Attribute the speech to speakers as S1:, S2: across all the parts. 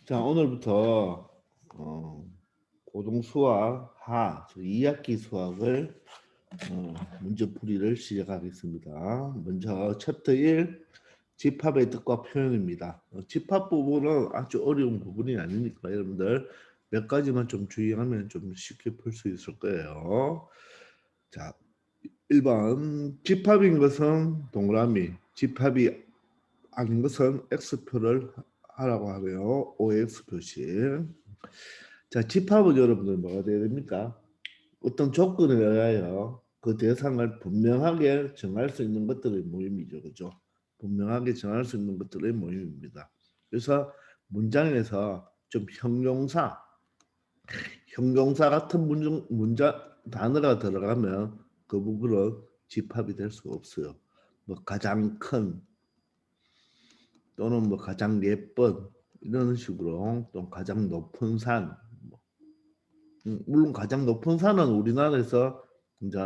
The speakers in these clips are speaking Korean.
S1: 자, 오늘부터 고등수학 하 2학기 수학을 문제풀이를 시작하겠습니다. 먼저 챕터 1 집합의 뜻과 표현입니다. 집합 부분은 아주 어려운 부분이 아니니까 여러분들 몇 가지만 좀 주의하면 좀 쉽게 풀 수 있을 거예요. 자, 1번 집합인 것은 동그라미, 집합이 아닌 것은 X표를 하라고 하고요. OX 표시. 자, 집합은 여러분들 뭐가 돼야 됩니까? 어떤 조건에 의하여 그 대상을 분명하게 정할 수 있는 것들의 모임이죠. 그죠? 분명하게 정할 수 있는 것들의 모임입니다. 그래서 문장에서 좀 형용사 같은 문장 단어가 들어가면 그 부분은 집합이 될 수가 없어요. 뭐 가장 큰 또는 뭐 가장 예쁜 이런 식으로 또 가장 높은 산 물론 가장 높은 산은 우리나라에서 이제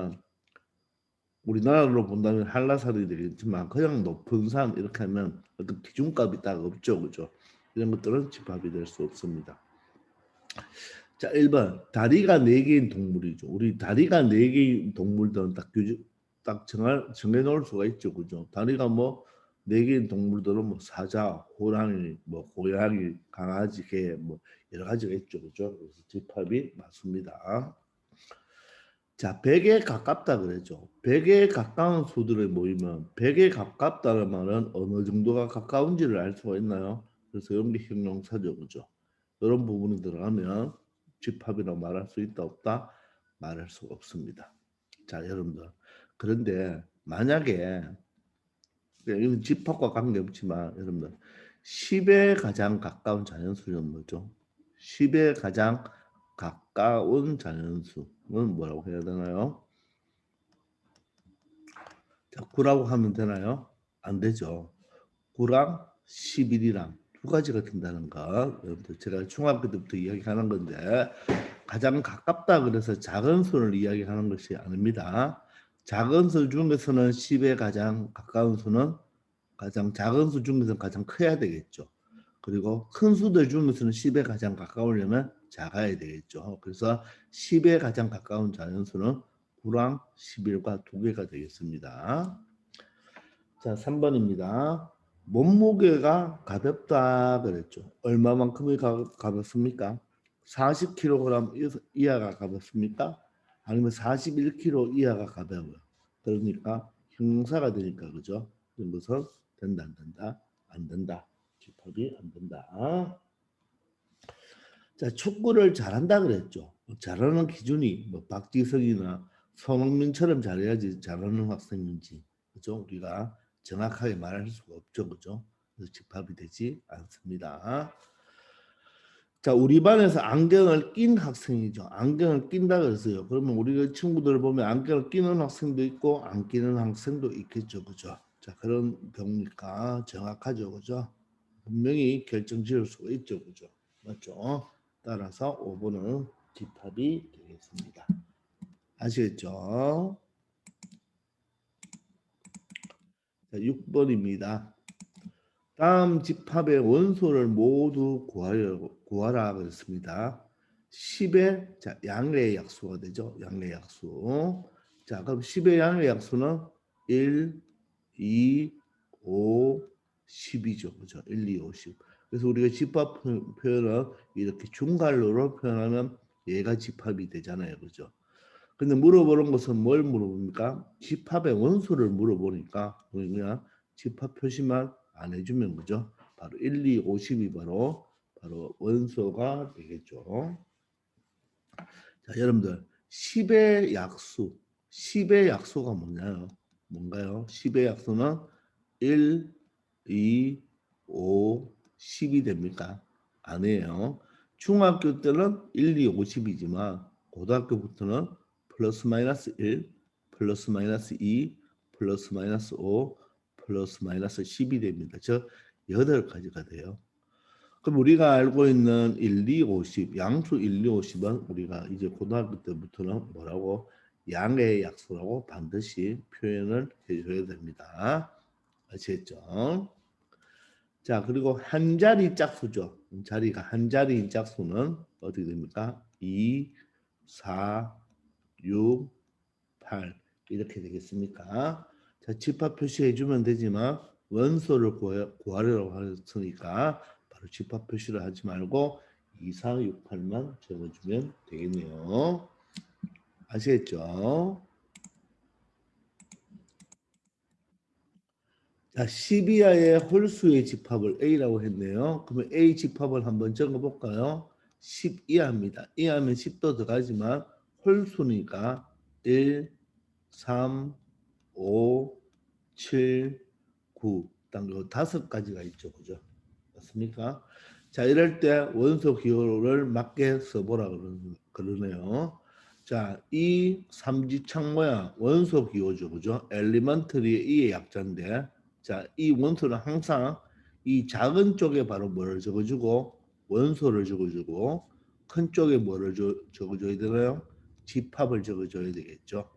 S1: 우리나라로 본다면 한라산이 되겠지만 그냥 높은 산 이렇게 하면 어떤 기준값이 딱 없죠. 그죠? 이런 것들은 집합이 될 수 없습니다. 자, 1번 다리가 4개인 동물이죠. 우리 다리가 4개인 동물들은 딱 정해 놓을 수가 있죠. 그죠? 다리가 뭐 4개인 동물들은 뭐 사자, 호랑이, 뭐 고양이, 강아지, 개, 뭐 여러 가지가 있죠. 그죠? 그래서 집합이 맞습니다. 자, 100에 가깝다 그랬죠. 100에 가까운 수들의 모이면 100에 가깝다는 말은 어느 정도가 가까운지를 알 수가 있나요? 그래서 이런 게 형용사죠. 그죠? 이런 부분이 들어가면 집합이라고 말할 수 있다 없다? 말할 수가 없습니다. 자, 여러분들. 그런데 만약에 이건 집합과 관계없지만 여러분들 10에 가장 가까운 자연수는 뭐죠? 10에 가장 가까운 자연수는 뭐라고 해야 되나요? 자, 9라고 하면 되나요? 안 되죠. 9랑 11이랑 두 가지가 된다는 거. 여러분들 제가 중학교 때부터 이야기하는 건데 가장 가깝다 그래서 작은 수를 이야기하는 것이 아닙니다. 작은 수 중에서는 10에 가장 가까운 수는 가장 작은 수 중에서 가장 커야 되겠죠. 그리고 큰 수들 중에서는 10에 가장 가까우려면 작아야 되겠죠. 그래서 10에 가장 가까운 자연수는 9랑 11과 두 개가 되겠습니다. 자, 3번입니다. 몸무게가 가볍다 그랬죠. 얼마만큼이 가볍습니까? 40kg 이하가 가볍습니까? 아니면 41kg 이하가 가벼워요. 그러니까 형용사가 되니까 그죠? 이런 것은 된다 안 된다? 안 된다. 집합이 안 된다. 자, 축구를 잘한다 그랬죠. 잘하는 기준이 뭐 박지성이나 손흥민처럼 잘해야지 잘하는 학생인지 그죠? 우리가 정확하게 말할 수가 없죠, 그죠? 그래서 집합이 되지 않습니다. 자, 우리 반에서 안경을 낀 학생이죠. 안경을 낀다 그랬어요. 그러면 우리 친구들 보면 안경을 끼는 학생도 있고 안 끼는 학생도 있겠죠, 그죠? 자, 그런 경우니까 정확하죠, 그죠? 분명히 결정 지을 수가 있죠, 그죠? 맞죠? 따라서 5번은 집합이 되겠습니다. 아시겠죠? 자, 6번입니다. 다음 집합의 원소를 모두 구하라 그랬습니다. 10의 자, 양례의 약수가 되죠. 양례의 약수. 자, 그럼 10의 양례의 약수는 1, 2, 5, 10이죠. 그죠? 1, 2, 5, 10. 그래서 우리가 집합 표현을 이렇게 중괄호로 표현하면 얘가 집합이 되잖아요. 그죠? 근데 물어보는 것은 뭘 물어봅니까? 집합의 원소를 물어보니까 그냥 집합 표시만 안 해주면 그죠? 바로 1, 2, 50이 바로 원소가 되겠죠. 자, 여러분들 10의 약수 10의 약수가 뭐냐요? 뭔가요? 10의 약수는 1, 2, 5, 10이 됩니까? 아니에요. 중학교 때는 1, 2, 50이지만 고등학교부터는 플러스 마이너스 1, 플러스 마이너스 2, 플러스 마이너스 5, 플러스 마이너스 10이 됩니다. 즉 8가지가 돼요. 그럼 우리가 알고 있는 1, 2, 50, 양수 1, 2, 50은 우리가 이제 고등학교 때부터는 뭐라고 양의 약수라고 반드시 표현을 해줘야 됩니다. 아시겠죠? 자, 그리고 한 자리 짝수죠. 자리가 한 자리인 짝수는 어떻게 됩니까? 2, 4, 6, 8 이렇게 되겠습니까? 자, 집합 표시해 주면 되지만 원소를 구하려고 했으니까 바로 집합 표시를 하지 말고 2, 4, 6, 8만 적어주면 되겠네요. 아시겠죠? 자, 12하의 홀수의 집합을 A라고 했네요. 그러면 A 집합을 한번 적어볼까요? 12하입니다. 이하면 10도 들어가지만 홀수니까 1, 3, 5, 7, 9. 딱 요 다섯 가지가 있죠. 그죠? 맞습니까? 자, 이럴 때 원소 기호를 맞게 써보라 그러네요. 자, 이 삼지창 모양 원소 기호죠. 그죠? 엘리먼트리의 이의 약자인데 자, 이 원소는 항상 이 작은 쪽에 바로 뭐를 적어주고 원소를 적어주고 큰 쪽에 뭐를 적어줘야 되나요? 집합을 적어줘야 되겠죠.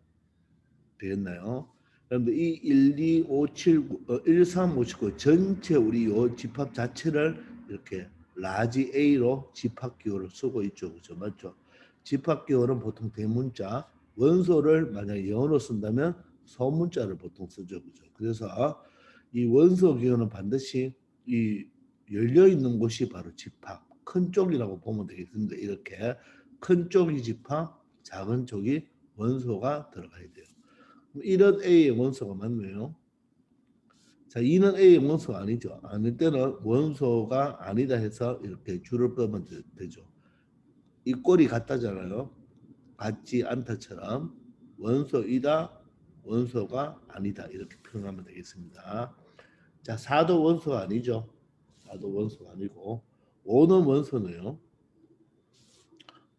S1: 되겠나요? 여러분들 이 1, 2, 5, 7, 9, 1, 3, 5, 7, 9 전체 우리 요 집합 자체를 이렇게 라지 A로 집합 기호를 쓰고 있죠. 그죠? 맞죠? 집합 기호는 보통 대문자, 원소를 만약에 영어로 쓴다면 소문자를 보통 쓰죠. 그죠? 그래서 이 원소 기호는 반드시 이 열려 있는 곳이 바로 집합, 큰 쪽이라고 보면 되겠습니다. 이렇게 큰 쪽이 집합, 작은 쪽이 원소가 들어가야 돼요. 이런 A의 원소가 맞네요. 자, 2는 A의 원소가 아니죠. 아닐 때는 원소가 아니다 해서 이렇게 줄을 끄면 되죠. 이 꼴이 같다잖아요. 같지 않다처럼 원소이다, 원소가 아니다 이렇게 표현하면 되겠습니다. 자, 4도 원소가 아니죠. 4도 원소가 아니고 5는 원소네요.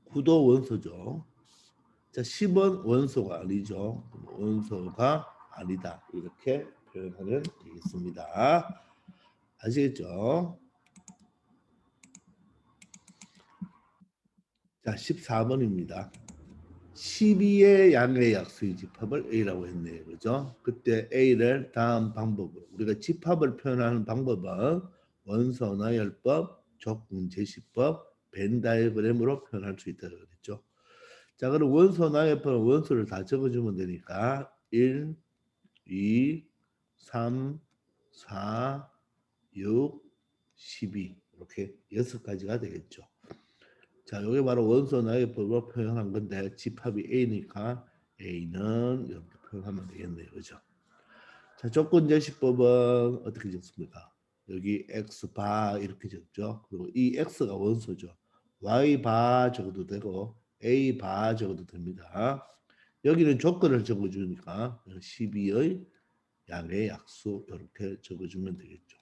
S1: 9도 원소죠. 자, 10은 원소가 아니죠. 원소가 아니다. 이렇게 표현하면 되겠습니다. 아시겠죠? 자, 14번입니다. 12의 양의 약수의 집합을 A라고 했네요. 그죠? 그때 A를 다음 방법으로 우리가 집합을 표현하는 방법은 원소 나열법, 조건 제시법, 벤 다이어그램으로 표현할 수 있다고 그랬죠. 자, 그럼 원소 나열법은 원소를 다 적어주면 되니까 1, 2, 3, 4, 6, 12 이렇게 6가지가 되겠죠. 자, 이게 바로 원소 나열법으로 표현한 건데 집합이 A니까 A는 이렇게 표현하면 되겠네요. 그죠? 자, 조건 제시법은 어떻게 적습니까? 여기 X 바 이렇게 적죠. 그리고 이 X가 원소죠. Y 바 적어도 되고 A 바 적어도 됩니다. 여기는 조건을 적어주니까 12의 양의 약수 이렇게 적어주면 되겠죠.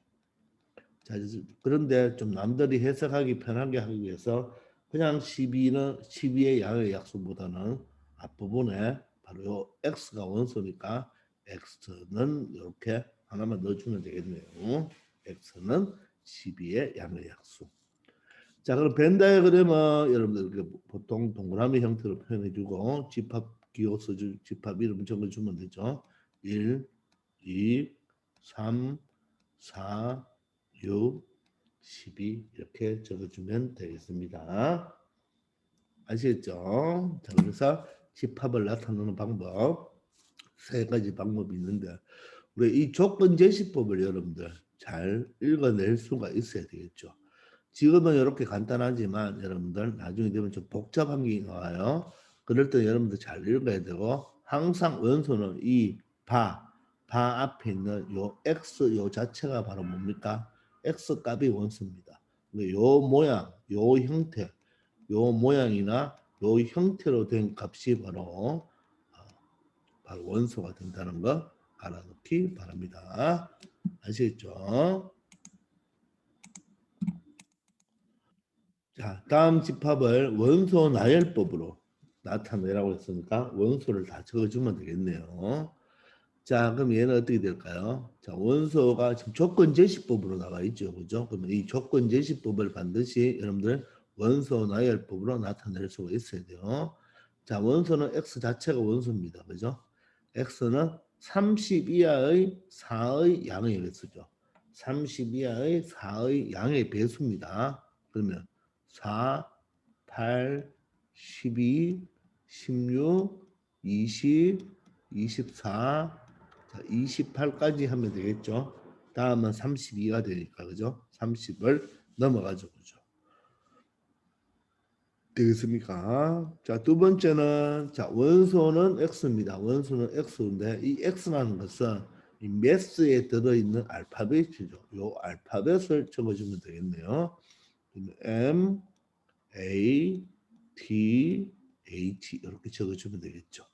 S1: 자, 그런데 좀 남들이 해석하기 편하게 하기 위해서 그냥 12의 양의 약수보다는 앞부분에 바로 요 x가 원소니까 x는 이렇게 하나만 넣어주면 되겠네요. x는 12의 양의 약수. 자, 그럼 벤 다이어그램은 여러분들 이렇게 보통 동그라미 형태로 표현해주고 집합 기호 써주 집합 이름 적어주면 되죠. 1, 2, 3, 4, 6, 12 이렇게 적어주면 되겠습니다. 아시겠죠? 자, 그래서 집합을 나타내는 방법 세 가지 방법이 있는데 우리 이 조건 제시법을 여러분들 잘 읽어낼 수가 있어야 되겠죠. 지금은 이렇게 간단하지만 여러분들 나중에 되면 좀 복잡한 게 나와요. 그럴 때 여러분들 잘 읽어야 되고 항상 원소는 이 바 앞에 있는 요 x 요 자체가 바로 뭡니까? x 값이 원소입니다. 요 모양, 요 형태, 요 모양이나 요 형태로 된 값이 바로 원소가 된다는 거 알아놓기 바랍니다. 아시겠죠? 자, 다음 집합을 원소 나열법으로 나타내라고 했으니까 원소를 다 적어주면 되겠네요. 자, 그럼 얘는 어떻게 될까요? 자, 원소가 지금 조건 제시법으로 나와 있죠. 그죠? 그러면 이 조건 제시법을 반드시 여러분들 원소 나열법으로 나타낼 수가 있어야 돼요. 자, 원소는 x 자체가 원소입니다. 그죠? x는 30 이하의 4의 양의 개수죠. 32의 4의 양의 배수입니다. 그러면 4, 8, 12, 16, 20, 24, 28까지 하면 되겠죠. 다음은 32가 되니까 그죠? 30을 넘어가죠. 그죠? 되겠습니까? 자, 두 번째는 자, 원소는 x입니다. 원소는 x인데 이 x라는 것은 이 매스에 들어있는 알파벳이죠. 요 알파벳을 적어주면 되겠네요. M, A, T, H 이렇게 적어주면 되겠죠.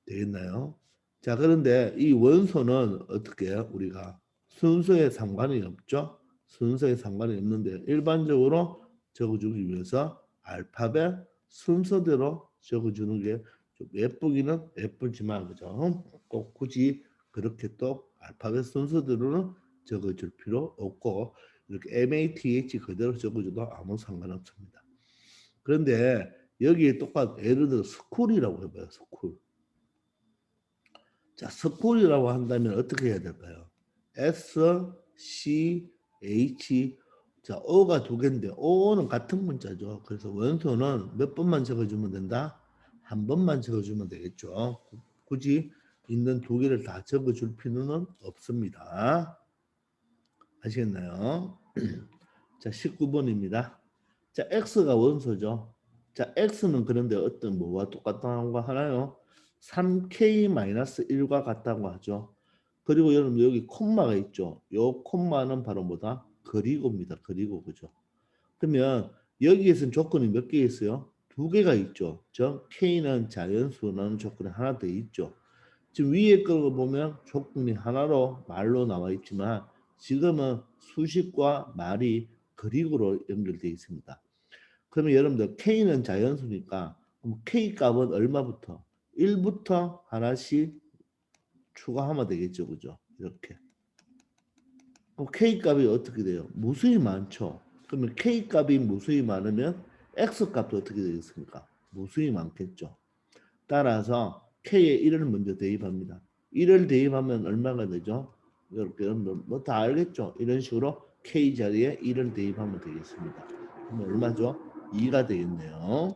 S1: 되겠나요? 자, 그런데 이 원소는 어떻게 해요? 우리가 순서에 상관이 없죠. 순서에 상관이 없는데 일반적으로 적어주기 위해서 알파벳 순서대로 적어주는 게 좀 예쁘기는 예쁘지만 그죠? 꼭 굳이 그렇게 또 알파벳 순서대로는 적어줄 필요 없고 이렇게 MATH 그대로 적어줘도 아무 상관없습니다. 그런데 여기에 똑같 예를 들어 스쿨이라고 해봐요. 스쿨. 자, 스쿨이라고 한다면 어떻게 해야 될까요? S, C, H. 자, O가 두 개인데 O는 같은 문자죠. 그래서 원소는 몇 번만 적어주면 된다? 한 번만 적어주면 되겠죠. 굳이 있는 두 개를 다 적어줄 필요는 없습니다. 아시겠나요? 자, 19번입니다. 자, X가 원소죠. 자, X는 그런데 어떤 뭐와 똑같다는 거 하나요? 3K-1과 같다고 하죠. 그리고 여러분 여기 콤마가 있죠. 요 콤마는 바로 뭐다? 그리고입니다. 그리고 그죠? 그러면 여기에서는 조건이 몇 개 있어요? 두 개가 있죠. 즉 K는 자연수라는 조건이 하나 더 있죠. 지금 위에 거 보면 조건이 하나로 말로 나와 있지만 지금은 수식과 말이 그리고로 연결되어 있습니다. 그러면 여러분들 K는 자연수니까 K 값은 얼마부터? 1부터 하나씩 추가하면 되겠죠. 그죠? 이렇게. 그럼 K 값이 어떻게 돼요? 무수히 많죠. 그러면 K 값이 무수히 많으면 X 값도 어떻게 되겠습니까? 무수히 많겠죠. 따라서 K에 1을 먼저 대입합니다. 1을 대입하면 얼마가 되죠? 이렇게 뭐 다 알겠죠? 이런 식으로 K 자리에 1을 대입하면 되겠습니다. 그럼 얼마죠? 2가 되겠네요.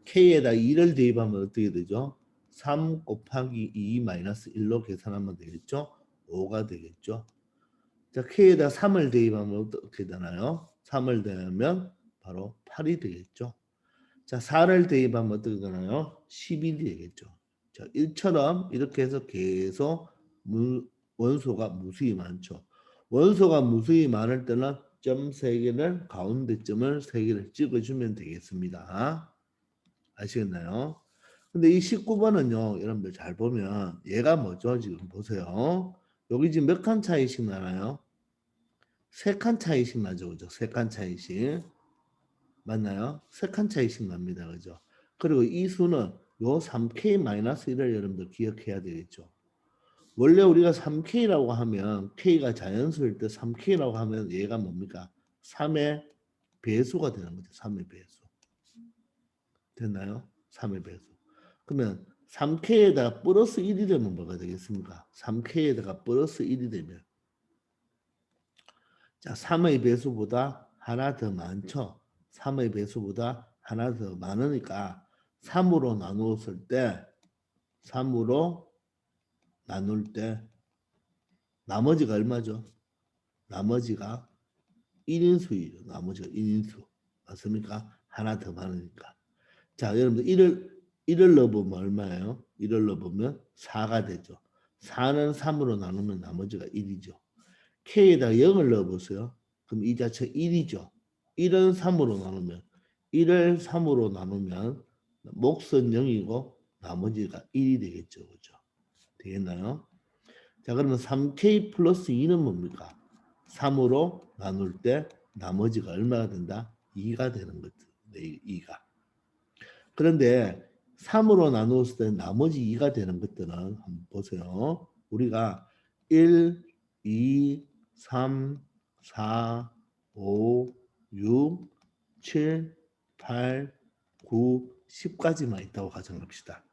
S1: K에다 2를 대입하면 어떻게 되죠? 3 곱하기 2 마이너스 1로 계산하면 되겠죠? 5가 되겠죠? 자, K에다 3을 대입하면 어떻게 되나요? 3을 대하면 바로 8이 되겠죠? 자, 4를 대입하면 어떻게 되나요? 11이 되겠죠. 자, 1처럼 이렇게 해서 계속 원소가 무수히 많죠. 원소가 무수히 많을 때는 점 3개를 가운데 점을 3개를 찍어주면 되겠습니다. 아시겠나요? 근데 이 19번은요. 여러분들 잘 보면 얘가 뭐죠? 지금 보세요. 여기 지금 몇 칸 차이씩 나나요? 3칸 차이씩 나죠. 그죠? 3칸 차이씩. 맞나요? 3칸 차이씩 납니다. 그죠? 그리고 이 수는 요 3K-1을 여러분들 기억해야 되겠죠. 원래 우리가 3K라고 하면 K가 자연수일 때 3K라고 하면 얘가 뭡니까? 3의 배수가 되는 거죠. 3의 배수. 됐나요? 3의 배수. 그러면 3K에다가 플러스 1이 되면 뭐가 되겠습니까? 3K에다가 플러스 1이 되면 자, 3의 배수보다 하나 더 많죠. 3의 배수보다 하나 더 많으니까 3으로 나누었을 때 3으로 나눌 때 나머지가 얼마죠? 나머지가 1인수이죠. 나머지가 1인수. 맞습니까? 하나 더 많으니까. 자, 여러분들 1을 넣어보면 얼마예요? 1을 넣어보면 4가 되죠. 4는 3으로 나누면 나머지가 1이죠. K에다가 0을 넣어보세요. 그럼 이 자체 1이죠. 1은 3으로 나누면 1을 3으로 나누면 몫은 0이고 나머지가 1이 되겠죠. 그죠? 되겠나요? 자, 그러면 3K 플러스 2는 뭡니까? 3으로 나눌 때 나머지가 얼마가 된다? 2가 되는 거죠. 2가. 그런데 3으로 나누었을 때 나머지 2가 되는 것들은 한번 보세요. 우리가 1, 2, 3, 4, 5, 6, 7, 8, 9, 10까지만 있다고 가정합시다.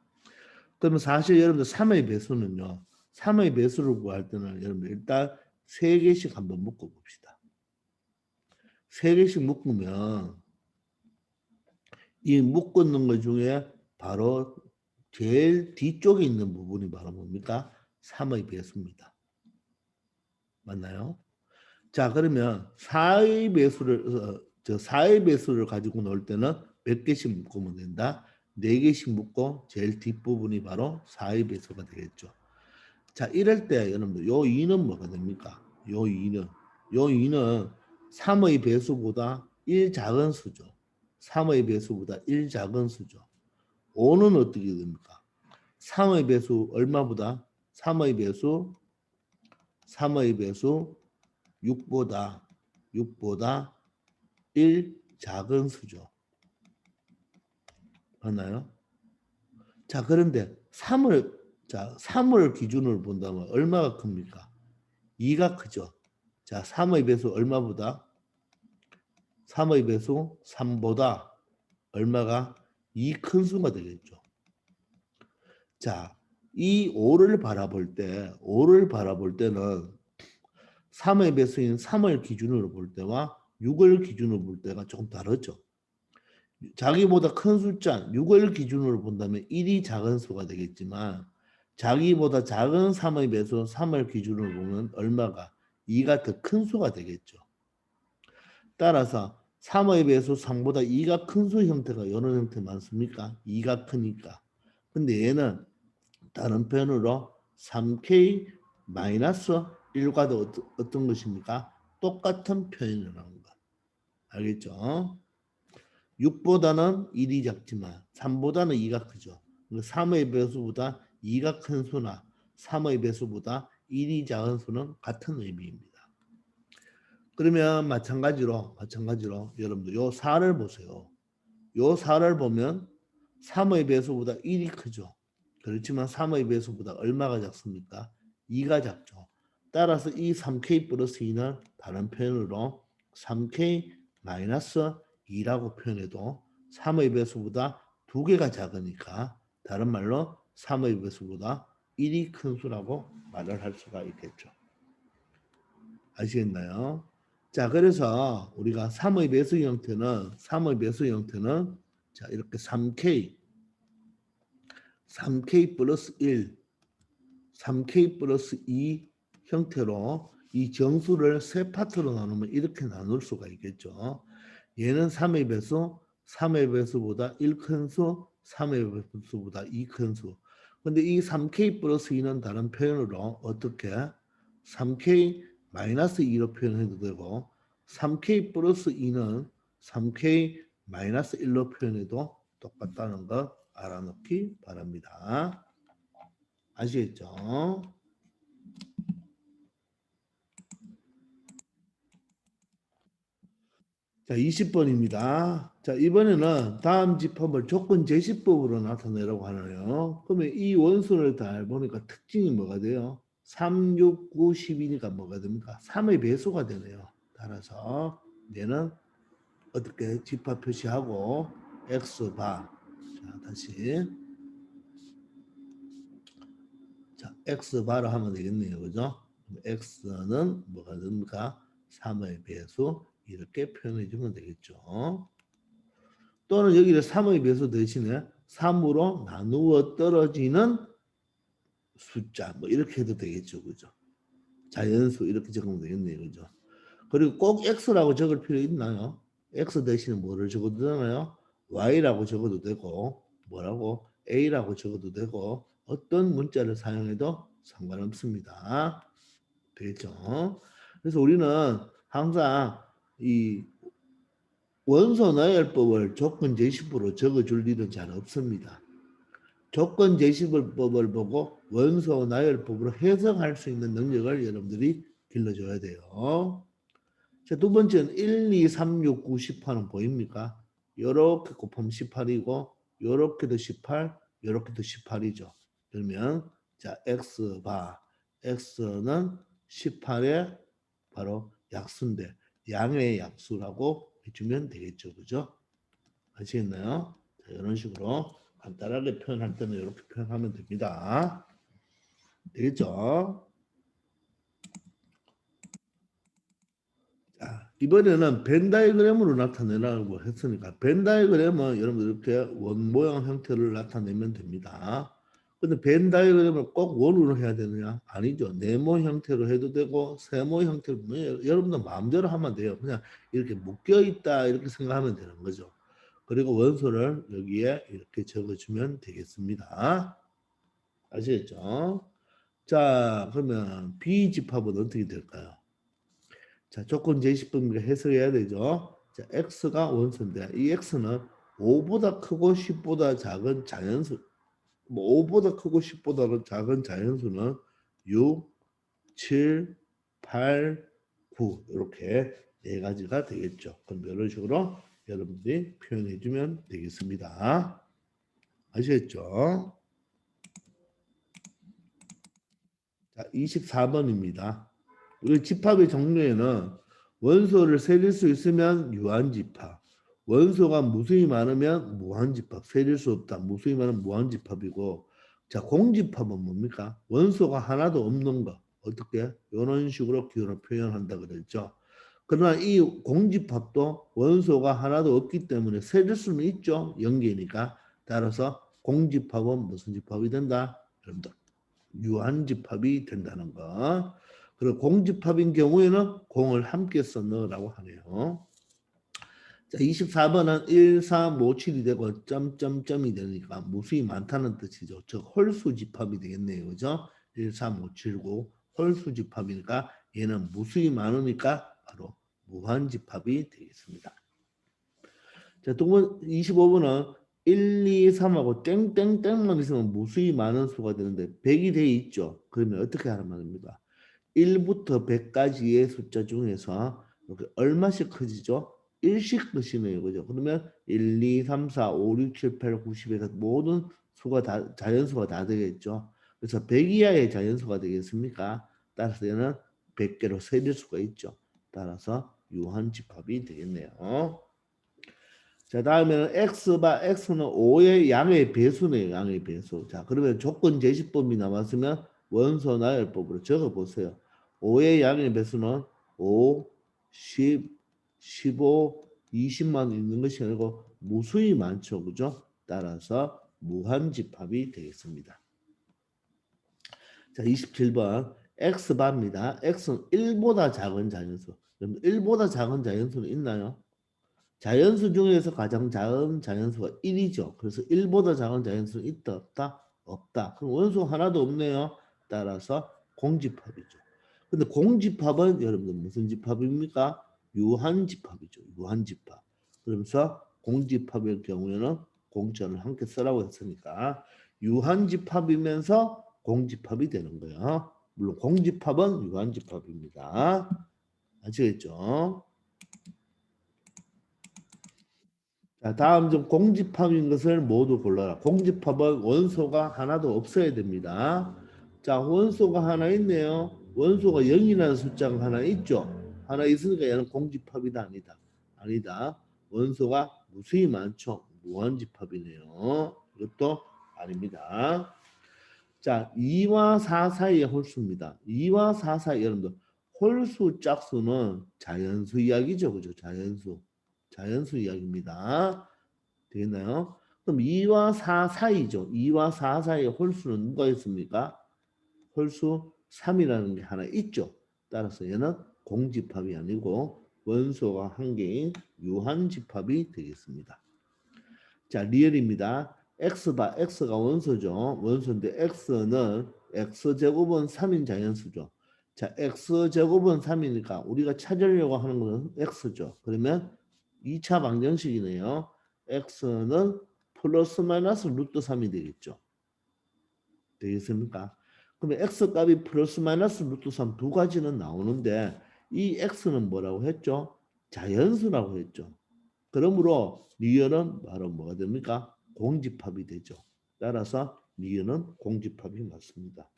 S1: 그러면 사실 여러분들 3의 배수는요. 3의 배수를 구할 때는 여러분 일단 3개씩 한번 묶어 봅시다. 3개씩 묶으면 이 묶는 것 중에 바로 제일 뒤쪽에 있는 부분이 바로 뭡니까? 3의 배수입니다. 맞나요? 자, 그러면 4의 배수를 4의 배수를 가지고 넣을 때는 몇 개씩 묶으면 된다? 4개씩 묶고 제일 뒷부분이 바로 4의 배수가 되겠죠. 자, 이럴 때 여러분들 요 2는 뭐가 됩니까? 요 2는 3의 배수보다 1 작은 수죠. 3의 배수보다 1 작은 수죠. 5는 어떻게 됩니까? 3의 배수 얼마보다? 3의 배수 6보다 1 작은 수죠. 맞나요? 자, 그런데 3을 기준으로 본다면 얼마가 큽니까? 2가 크죠. 자, 3의 배수 얼마보다? 3의 배수 3보다 얼마가? 2 큰 수가 되겠죠. 자, 이 5를 바라볼 때는 3의 배수인 3을 기준으로 볼 때와 6을 기준으로 볼 때가 조금 다르죠. 자기보다 큰 숫자 6을 기준으로 본다면 1이 작은 수가 되겠지만 자기보다 작은 3의 배수 3을 기준으로 보면 얼마가? 2가 더 큰 수가 되겠죠. 따라서 3의 배수 3보다 2가 큰 수 형태가 이런 형태 많습니까? 2가 크니까. 근데 얘는 다른 표현으로 3K 마이너스 1과도 어떤 것입니까? 똑같은 표현을 하는 것. 알겠죠? 6보다는 1이 작지만 3보다는 2가 크죠. 3의 배수보다 2가 큰 수나 3의 배수보다 1이 작은 수는 같은 의미입니다. 그러면 마찬가지로 여러분들 요 4를 보세요. 요 4를 보면 3의 배수보다 1이 크죠. 그렇지만 3의 배수보다 얼마가 작습니까? 2가 작죠. 따라서 이 3K 플러스 2는 다른 표현으로 3K 마이너스 2라고 표현해도 3의 배수보다 2개가 작으니까 다른 말로 3의 배수보다 1이 큰 수라고 말을 할 수가 있겠죠. 아시겠나요? 자, 그래서 우리가 3의 배수 형태는 자, 이렇게 3K 플러스 1, 3K 플러스 2 형태로 이 정수를 세 파트로 나누면 이렇게 나눌 수가 있겠죠. 얘는 3의 배수, 3의 배수보다 1 큰 수, 3의 배수보다 2 큰 수. 근데 이 3K 플러스 2는 다른 표현으로 어떻게? 3K 마이너스 2로 표현해도 되고 3K 플러스 2는 3K 마이너스 1로 표현해도 똑같다는 거 알아놓기 바랍니다. 아시겠죠? 자, 20번입니다. 자, 이번에는 다음 집합을 조건 제시법으로 나타내라고 하네요. 그러면 이 원수를 다 보니까 특징이 뭐가 돼요? 3, 6, 9, 12니까 뭐가 됩니까? 3의 배수가 되네요. 따라서 얘는 어떻게 집합 표시하고 X바. 자, 다시. 자, X바로 하면 되겠네요. 그죠? X는 뭐가 됩니까? 3의 배수. 이렇게 표현해 주면 되겠죠. 또는 여기를 3의 배수 대신에 3으로 나누어 떨어지는 숫자 뭐 이렇게 해도 되겠죠. 그죠? 자연수 이렇게 적으면 되겠네요. 그죠? 그리고 꼭 X라고 적을 필요 있나요? X 대신에 뭐를 적어도 되나요? Y라고 적어도 되고 뭐라고? A라고 적어도 되고 어떤 문자를 사용해도 상관없습니다. 되겠죠? 그래서 우리는 항상 이 원소 나열법을 조건 제시법으로 적어줄 일은 잘 없습니다. 조건 제시법을 보고 원소 나열법으로 해석할 수 있는 능력을 여러분들이 길러줘야 돼요. 자, 두 번째는 1, 2, 3, 6, 9, 18은 보입니까? 요렇게 곱하면 18이고 요렇게도 18, 요렇게도 18이죠. 그러면 자, X바 X는 18의 바로 약수인데 양의 약수라고 해주면 되겠죠. 그죠? 아시겠나요? 자, 이런 식으로 간단하게 표현할 때는 이렇게 표현하면 됩니다. 되겠죠? 이번에는 벤 다이그램으로 나타내라고 했으니까 벤 다이그램은 여러분들 이렇게 원 모양 형태를 나타내면 됩니다. 근데 벤 다이그램을 꼭 원으로 해야 되느냐? 아니죠. 네모 형태로 해도 되고 세모 형태로 여러분들 마음대로 하면 돼요. 그냥 이렇게 묶여 있다 이렇게 생각하면 되는 거죠. 그리고 원소를 여기에 이렇게 적어주면 되겠습니다. 아시겠죠? 자, 그러면 B집합은 어떻게 될까요? 자, 조건 제시법을 해석해야 되죠. 자, x가 원소인데 이 x는 5보다 크고 10보다 작은 자연수, 뭐 5보다 크고 10보다 작은 자연수는 6, 7, 8, 9 이렇게 네 가지가 되겠죠. 그럼 이런 식으로 여러분들이 표현해 주면 되겠습니다. 아시겠죠? 자, 24번입니다. 우리 집합의 종류에는 원소를 세릴 수 있으면 유한집합, 원소가 무수히 많으면 무한집합, 세릴 수 없다. 무수히 많으면 무한집합이고, 자, 공집합은 뭡니까? 원소가 하나도 없는 거. 어떻게? 이런 식으로 기호를 표현한다 그랬죠. 그러나 이 공집합도 원소가 하나도 없기 때문에 세릴 수는 있죠. 연계니까. 따라서 공집합은 무슨 집합이 된다? 여러분들 유한집합이 된다는 거. 그리고 공집합인 경우에는 공을 함께 써넣으라고 하네요. 자, 24번은 1, 3, 5, 7이 되고 점점점이 되니까 무수히 많다는 뜻이죠. 즉 홀수집합이 되겠네요. 그죠? 1, 3, 5, 7, 9 홀수집합이니까 얘는 무수히 많으니까 바로 무한집합이 되겠습니다. 자, 두 번 25번은 1, 2, 3하고 땡땡땡만 있으면 무수히 많은 수가 되는데 100이 돼 있죠. 그러면 어떻게 하란 말입니까? 1부터 100까지의 숫자 중에서 이렇게 얼마씩 커지죠? 1씩 크시네요. 그죠? 그러면 1, 2, 3, 4, 5, 6, 7, 8, 9, 10에서 모든 수가 다 자연수가 다 되겠죠. 그래서 100 이하의 자연수가 되겠습니까? 따라서 얘는 100개로 세릴 수가 있죠. 따라서 유한집합이 되겠네요. 자, 다음에는 x는 5의 양의 배수네요. 양의 배수. 자, 그러면 조건 제시법이 남았으면 원소 나열법으로 적어보세요. 5의 양의 배수는 5, 10, 15, 20만 있는 것이 아니고 무수히 많죠. 그죠? 따라서 무한집합이 되겠습니다. 자, 27번 x바입니다. x는 1보다 작은 자연수. 그럼 1보다 작은 자연수는 있나요? 자연수 중에서 가장 작은 자연수가 1이죠. 그래서 1보다 작은 자연수는 있다, 없다? 없다. 그럼 원수 하나도 없네요. 따라서 공집합이죠. 근데 공집합은 여러분들 무슨 집합입니까? 유한집합이죠. 유한집합. 그러면서 공집합의 경우에는 공자를 함께 쓰라고 했으니까 유한집합이면서 공집합이 되는 거예요. 물론 공집합은 유한집합입니다. 아시겠죠? 자, 다음 좀 공집합인 것을 모두 골라라. 공집합은 원소가 하나도 없어야 됩니다. 자, 원소가 하나 있네요. 원소가 0이라는 숫자가 하나 있죠. 하나 있으니까 얘는 공집합이다 아니다. 아니다. 원소가 무수히 많죠. 무한집합이네요. 이것도 아닙니다. 자, 2와 4 사이의 홀수입니다. 2와 4 사이 여러분들 홀수 짝수는 자연수 이야기죠. 그죠? 자연수. 자연수 이야기입니다. 되겠나요? 그럼 2와 4 사이죠. 2와 4 사이의 홀수는 누가 있습니까? 홀수 3이라는 게 하나 있죠. 따라서 얘는 공집합이 아니고 원소가 한 개인 유한집합이 되겠습니다. 자, 리얼입니다. x바 x가 원소죠. 원소인데 x는 x제곱은 3인 자연수죠. 자, x제곱은 3이니까 우리가 찾으려고 하는 것은 x죠. 그러면 2차 방정식이네요. x는 플러스 마이너스 루트 3이 되겠죠. 되겠습니까? 그러면 x 값이 플러스 마이너스 루트 3 두 가지는 나오는데 이 x는 뭐라고 했죠? 자연수라고 했죠. 그러므로 리얼은 바로 뭐가 됩니까? 공집합이 되죠. 따라서 리얼은 공집합이 맞습니다.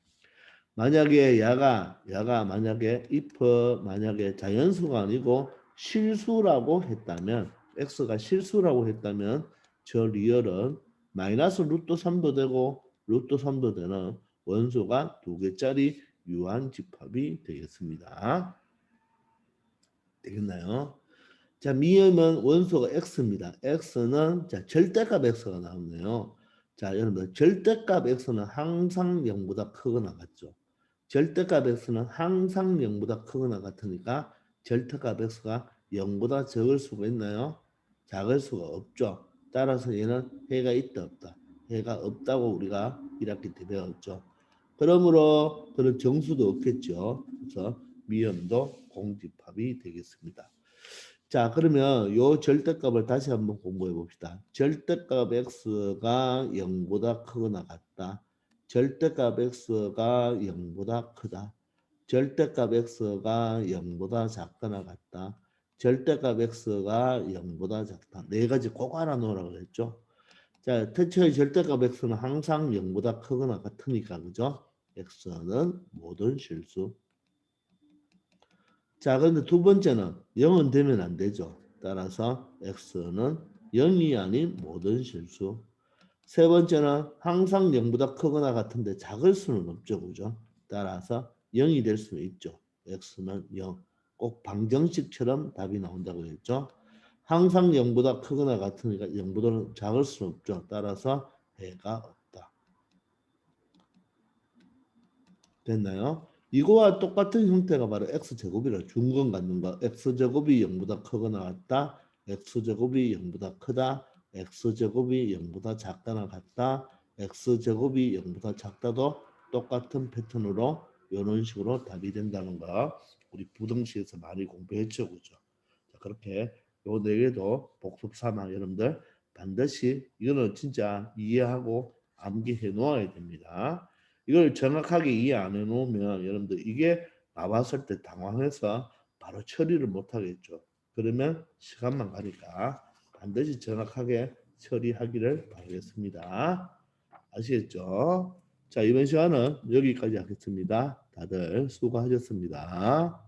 S1: 만약에 야가 만약에 if 만약에 자연수가 아니고 실수라고 했다면 x가 실수라고 했다면 저 리얼은 마이너스 루트 3도 되고 루트 3도 되는 원소가 두 개짜리 유한집합이 되겠습니다. 되겠나요? 자, 미음은 원소가 x입니다. x는 자 절대값 x가 나오네요. 자, 여러분들 절대값 x는 항상 0보다 크거나 같죠. 절대값 x는 항상 0보다 크거나 같으니까 절대값 x가 0보다 적을 수가 있나요? 작을 수가 없죠. 따라서 얘는 해가 있다 없다. 해가 없다고 우리가 1학기 때 배웠죠. 그러므로 그런 정수도 없겠죠. 그래서 미음도 공집합이 되겠습니다. 자, 그러면 요 절대값을 다시 한번 공부해 봅시다. 절대값 x가 0보다 크거나 같다. 절대값 x가 0보다 크다. 절대값 x가 0보다 작거나 같다. 절대값 x가 0보다 작다. 네 가지 꼭 알아놓으라고 그랬죠. 자, 대체의 절대값 x는 항상 0보다 크거나 같으니까 그죠? x는 모든 실수. 자, 그런데 두 번째는 0은 되면 안 되죠. 따라서 x는 0이 아닌 모든 실수. 세 번째는 항상 0보다 크거나 같은데 작을 수는 없죠. 그죠? 따라서 0이 될 수는 있죠. x는 0. 꼭 방정식처럼 답이 나온다고 했죠. 항상 0보다 크거나 같으니까 0보다 작을 수는 없죠. 따라서 해가 없다. 됐나요? 이거와 똑같은 형태가 바로 x제곱이라 중건 갖는 거. x제곱이 0보다 크거나 같다. x제곱이 0보다 크다. x제곱이 0보다 작거나 같다. x제곱이 0보다 작다도 똑같은 패턴으로 이런 식으로 답이 된다는 거. 우리 부등식에서 많이 공부했죠. 그죠? 자, 그렇게 요 네 개도 복습 삼아 여러분들 반드시 이거는 진짜 이해하고 암기해 놓아야 됩니다. 이걸 정확하게 이해 안 해놓으면 여러분들 이게 나왔을 때 당황해서 바로 처리를 못 하겠죠. 그러면 시간만 가니까 반드시 정확하게 처리하기를 바라겠습니다. 아시겠죠? 자, 이번 시간은 여기까지 하겠습니다. 다들 수고하셨습니다.